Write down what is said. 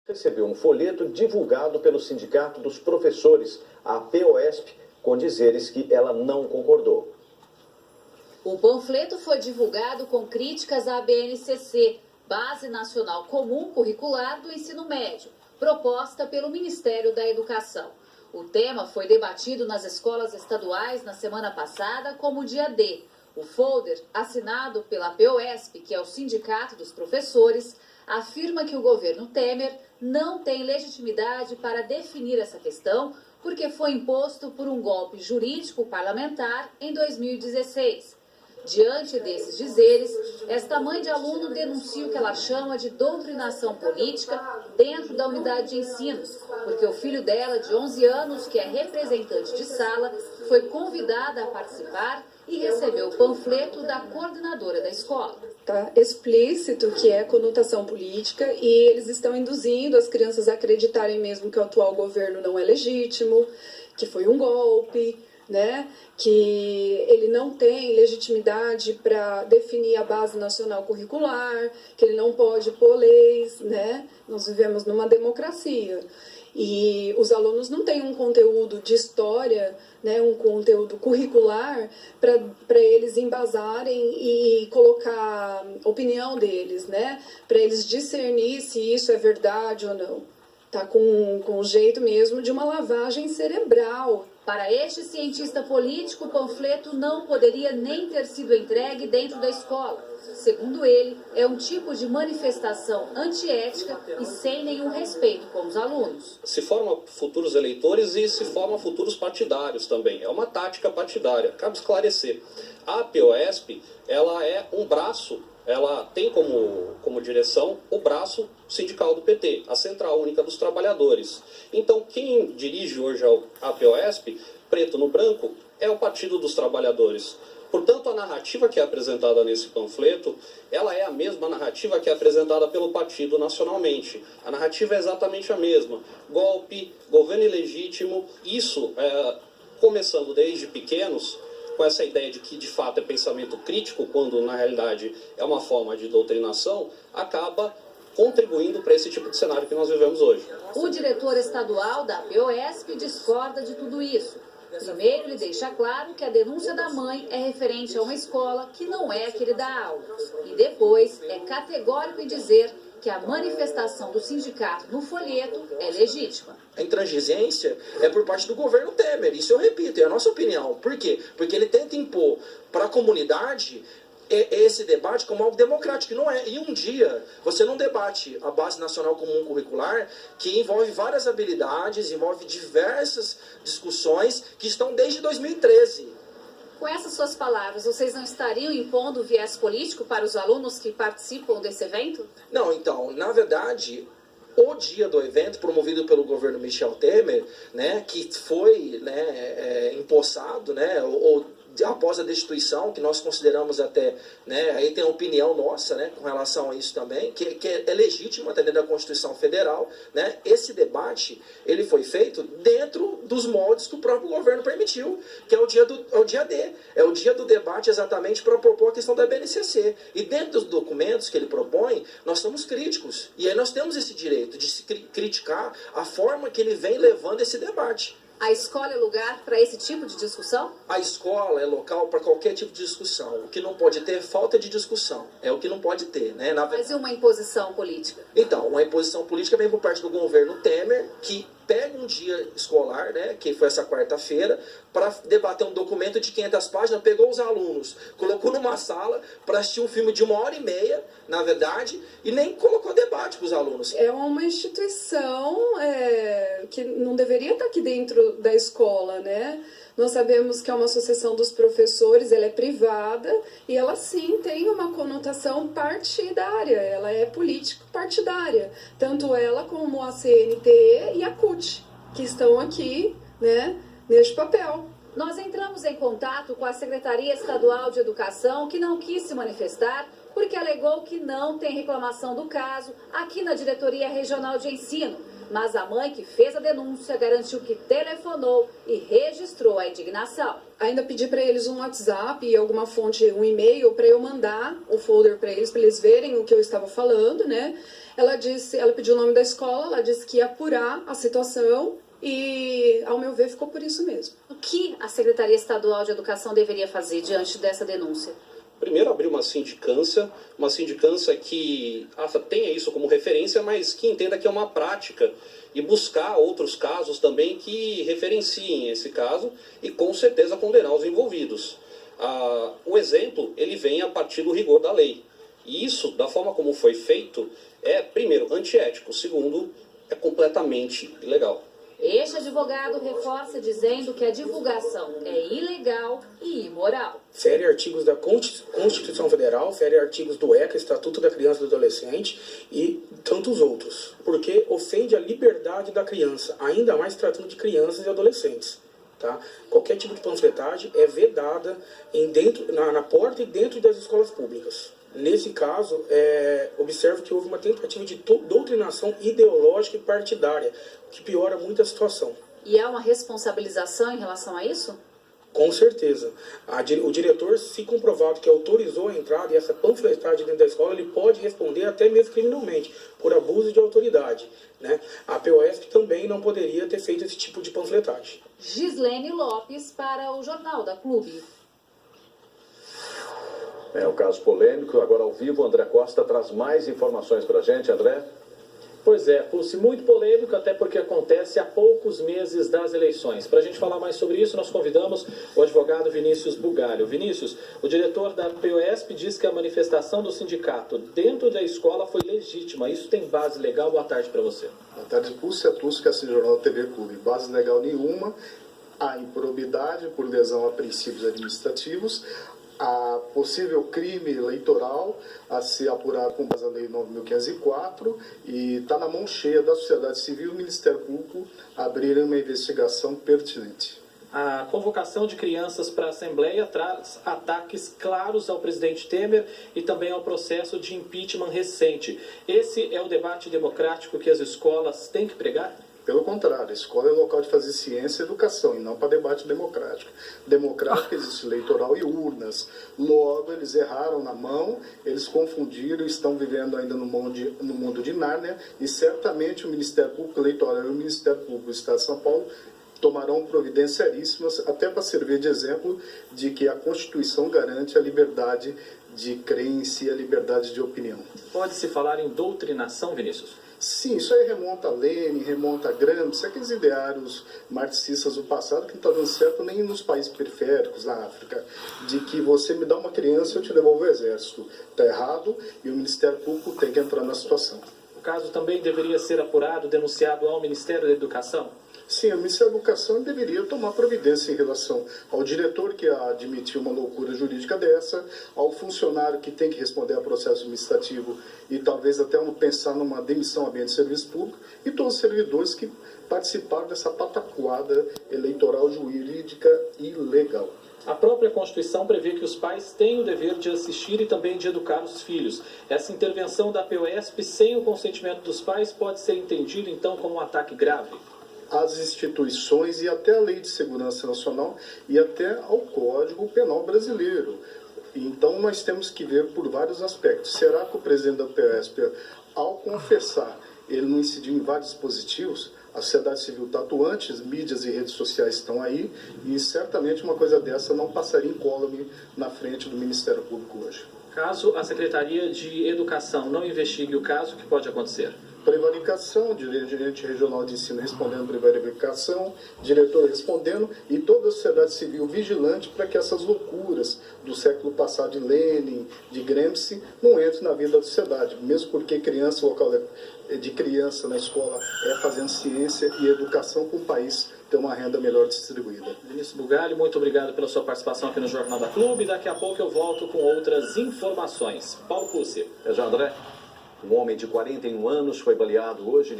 Recebeu um folheto divulgado pelo Sindicato dos Professores, a POSP, com dizeres que ela não concordou. O panfleto foi divulgado com críticas à BNCC, Base Nacional Comum Curricular do Ensino Médio, proposta pelo Ministério da Educação. O tema foi debatido nas escolas estaduais na semana passada como dia D. O folder, assinado pela POSP, que é o Sindicato dos Professores, afirma que o governo Temer não tem legitimidade para definir essa questão porque foi imposto por um golpe jurídico parlamentar em 2016. Diante desses dizeres, esta mãe de aluno denuncia o que ela chama de doutrinação política dentro da unidade de ensino, porque o filho dela, de 11 anos, que é representante de sala, foi convidada a participar e recebeu o panfleto da coordenadora da escola. Tá explícito que é conotação política e eles estão induzindo as crianças a acreditarem mesmo que o atual governo não é legítimo, que foi um golpe, né? Que ele não tem legitimidade para definir a base nacional curricular, que ele não pode pôr leis, né? Nós vivemos numa democracia. E os alunos não têm um conteúdo de história, né, um conteúdo curricular para eles embasarem e colocar a opinião deles, né, para eles discernir se isso é verdade ou não. Tá com o jeito mesmo de uma lavagem cerebral. Para este cientista político, o panfleto não poderia nem ter sido entregue dentro da escola. Segundo ele, é um tipo de manifestação antiética e sem nenhum respeito com os alunos. Se forma futuros eleitores e se forma futuros partidários também. É uma tática partidária. Cabe esclarecer. A POSP, ela é um braço, ela tem como direção o braço sindical do PT, a Central Única dos Trabalhadores. Então, quem dirige hoje a POSP, preto no branco, é o Partido dos Trabalhadores. Portanto, a narrativa que é apresentada nesse panfleto, ela é a mesma narrativa que é apresentada pelo partido nacionalmente. A narrativa é exatamente a mesma. Golpe, governo ilegítimo, isso, começando desde pequenos, com essa ideia de que de fato é pensamento crítico, quando na realidade é uma forma de doutrinação, acaba contribuindo para esse tipo de cenário que nós vivemos hoje. O diretor estadual da POSP discorda de tudo isso. Primeiro, ele deixa claro que a denúncia da mãe é referente a uma escola que não é a que ele dá aula. E depois, é categórico em dizer que a manifestação do sindicato no folheto é legítima. A intransigência é por parte do governo Temer, isso eu repito, é a nossa opinião. Por quê? Porque ele tenta impor para a comunidade esse debate como algo democrático, que não é. E um dia você não debate a Base Nacional Comum Curricular, que envolve várias habilidades, envolve diversas discussões que estão desde 2013. Com essas suas palavras, vocês não estariam impondo viés político para os alunos que participam desse evento? Não, então, na verdade, o dia do evento, promovido pelo governo Michel Temer, né, que foi, né, empossado, né, ou após a destituição, que nós consideramos até, né, aí tem a opinião nossa, né, com relação a isso também, que é legítimo até dentro da Constituição Federal, né, esse debate, ele foi feito dentro dos moldes que o próprio governo permitiu, que é o dia D, é o dia do debate exatamente para propor a questão da BNCC. E dentro dos documentos que ele propõe, nós somos críticos, e aí nós temos esse direito de se criticar a forma que ele vem levando esse debate. A escola é lugar para esse tipo de discussão? A escola é local para qualquer tipo de discussão. O que não pode ter é falta de discussão. É o que não pode ter, né? Mas e uma imposição política? Então, uma imposição política vem por parte do governo Temer, que pega um dia escolar, né, que foi essa quarta-feira, para debater um documento de 500 páginas, pegou os alunos, colocou numa sala para assistir um filme de 1h30, na verdade, e nem colocou debate para os alunos. É uma instituição que não deveria estar aqui dentro da escola, né? Nós sabemos que é uma associação dos professores, ela é privada e ela sim tem uma conotação partidária, ela é político-partidária. Tanto ela como a CNTE e a CUT, que estão aqui, né, neste papel. Nós entramos em contato com a Secretaria Estadual de Educação, que não quis se manifestar porque alegou que não tem reclamação do caso aqui na Diretoria Regional de Ensino. Mas a mãe que fez a denúncia garantiu que telefonou e registrou a indignação. Ainda pedi para eles um WhatsApp e alguma fonte, um e-mail, para eu mandar o folder para eles verem o que eu estava falando, né? Ela pediu o nome da escola, ela disse que ia apurar a situação e, ao meu ver, ficou por isso mesmo. O que a Secretaria Estadual de Educação deveria fazer diante dessa denúncia? Primeiro, abrir uma sindicância que tenha isso como referência, mas que entenda que é uma prática e buscar outros casos também que referenciem esse caso e, com certeza, condenar os envolvidos. O exemplo, ele vem a partir do rigor da lei. E isso, da forma como foi feito, é, primeiro, antiético, segundo, é completamente ilegal. Este advogado reforça dizendo que a divulgação é ilegal e imoral. Fere artigos da Constituição Federal, fere artigos do ECA, Estatuto da Criança e do Adolescente e tantos outros, porque ofende a liberdade da criança, ainda mais tratando de crianças e adolescentes. Tá? Qualquer tipo de panfletagem é vedada na porta e dentro das escolas públicas. Nesse caso, observo que houve uma tentativa de doutrinação ideológica e partidária, o que piora muito a situação. E há uma responsabilização em relação a isso? Com certeza. O diretor, se comprovado que autorizou a entrada e essa panfletagem dentro da escola, ele pode responder até mesmo criminalmente, por abuso de autoridade. Né? A POSP também não poderia ter feito esse tipo de panfletagem. Gislene Lopes para o Jornal da Clube. É um caso polêmico, agora ao vivo, André Costa traz mais informações para a gente. André? Pois é, Pulse, muito polêmico, até porque acontece há poucos meses das eleições. Para a gente falar mais sobre isso, nós convidamos o advogado Vinícius Bugalho. Vinícius, o diretor da POSP diz que a manifestação do sindicato dentro da escola foi legítima. Isso tem base legal? Boa tarde para você. Boa tarde, Pulse, a TUSC, esse Jornal da TV Clube. Base legal nenhuma, há improbidade por lesão a princípios administrativos, a possível crime eleitoral a ser apurado com base na Lei 9.504 e está na mão cheia da sociedade civil e o Ministério Público abrirem uma investigação pertinente. A convocação de crianças para a Assembleia traz ataques claros ao presidente Temer e também ao processo de impeachment recente. Esse é o debate democrático que as escolas têm que pregar? Pelo contrário, a escola é local de fazer ciência e educação, e não para debate democrático. Democrático existe eleitoral e urnas. Logo, eles erraram na mão, eles confundiram, estão vivendo ainda no mundo de Nárnia, e certamente o Ministério Público Eleitoral e o Ministério Público do Estado de São Paulo tomarão providências seríssimas, até para servir de exemplo de que a Constituição garante a liberdade de crença e a liberdade de opinião. Pode-se falar em doutrinação, Vinícius? Sim, isso aí remonta a Lenin, remonta a Gramsci, aqueles ideários marxistas do passado que não está dando certo nem nos países periféricos, na África, de que você me dá uma criança e eu te devolvo o exército. Está errado e o Ministério Público tem que entrar na situação. O caso também deveria ser apurado, denunciado ao Ministério da Educação? Sim, o Ministério da Educação deveria tomar providência em relação ao diretor que admitiu uma loucura jurídica dessa, ao funcionário que tem que responder a processo administrativo e talvez até pensar numa demissão a bem de serviço público, e todos os servidores que participaram dessa pataquada eleitoral jurídica ilegal. A própria Constituição prevê que os pais têm o dever de assistir e também de educar os filhos. Essa intervenção da POSP sem o consentimento dos pais pode ser entendida então como um ataque grave? Às instituições e até à Lei de Segurança Nacional e até ao Código Penal Brasileiro. Então nós temos que ver por vários aspectos. Será que o presidente da POSP, ao confessar, ele não incidiu em vários dispositivos? A sociedade civil está atuante, as mídias e redes sociais estão aí, e certamente uma coisa dessa não passaria incólume na frente do Ministério Público hoje. Caso a Secretaria de Educação não investigue o caso, o que pode acontecer? Prevaricação, dirigente regional de ensino respondendo prevaricação, diretor respondendo e toda a sociedade civil vigilante para que essas loucuras do século passado de Lenin, de Gramsci, não entrem na vida da sociedade, mesmo porque criança, o local de criança na escola é fazendo ciência e educação para o país ter uma renda melhor distribuída. Vinícius Bugalho, muito obrigado pela sua participação aqui no Jornal da Clube. Daqui a pouco eu volto com outras informações. Paulo Pucci. Já, André? Um homem de 41 anos foi baleado hoje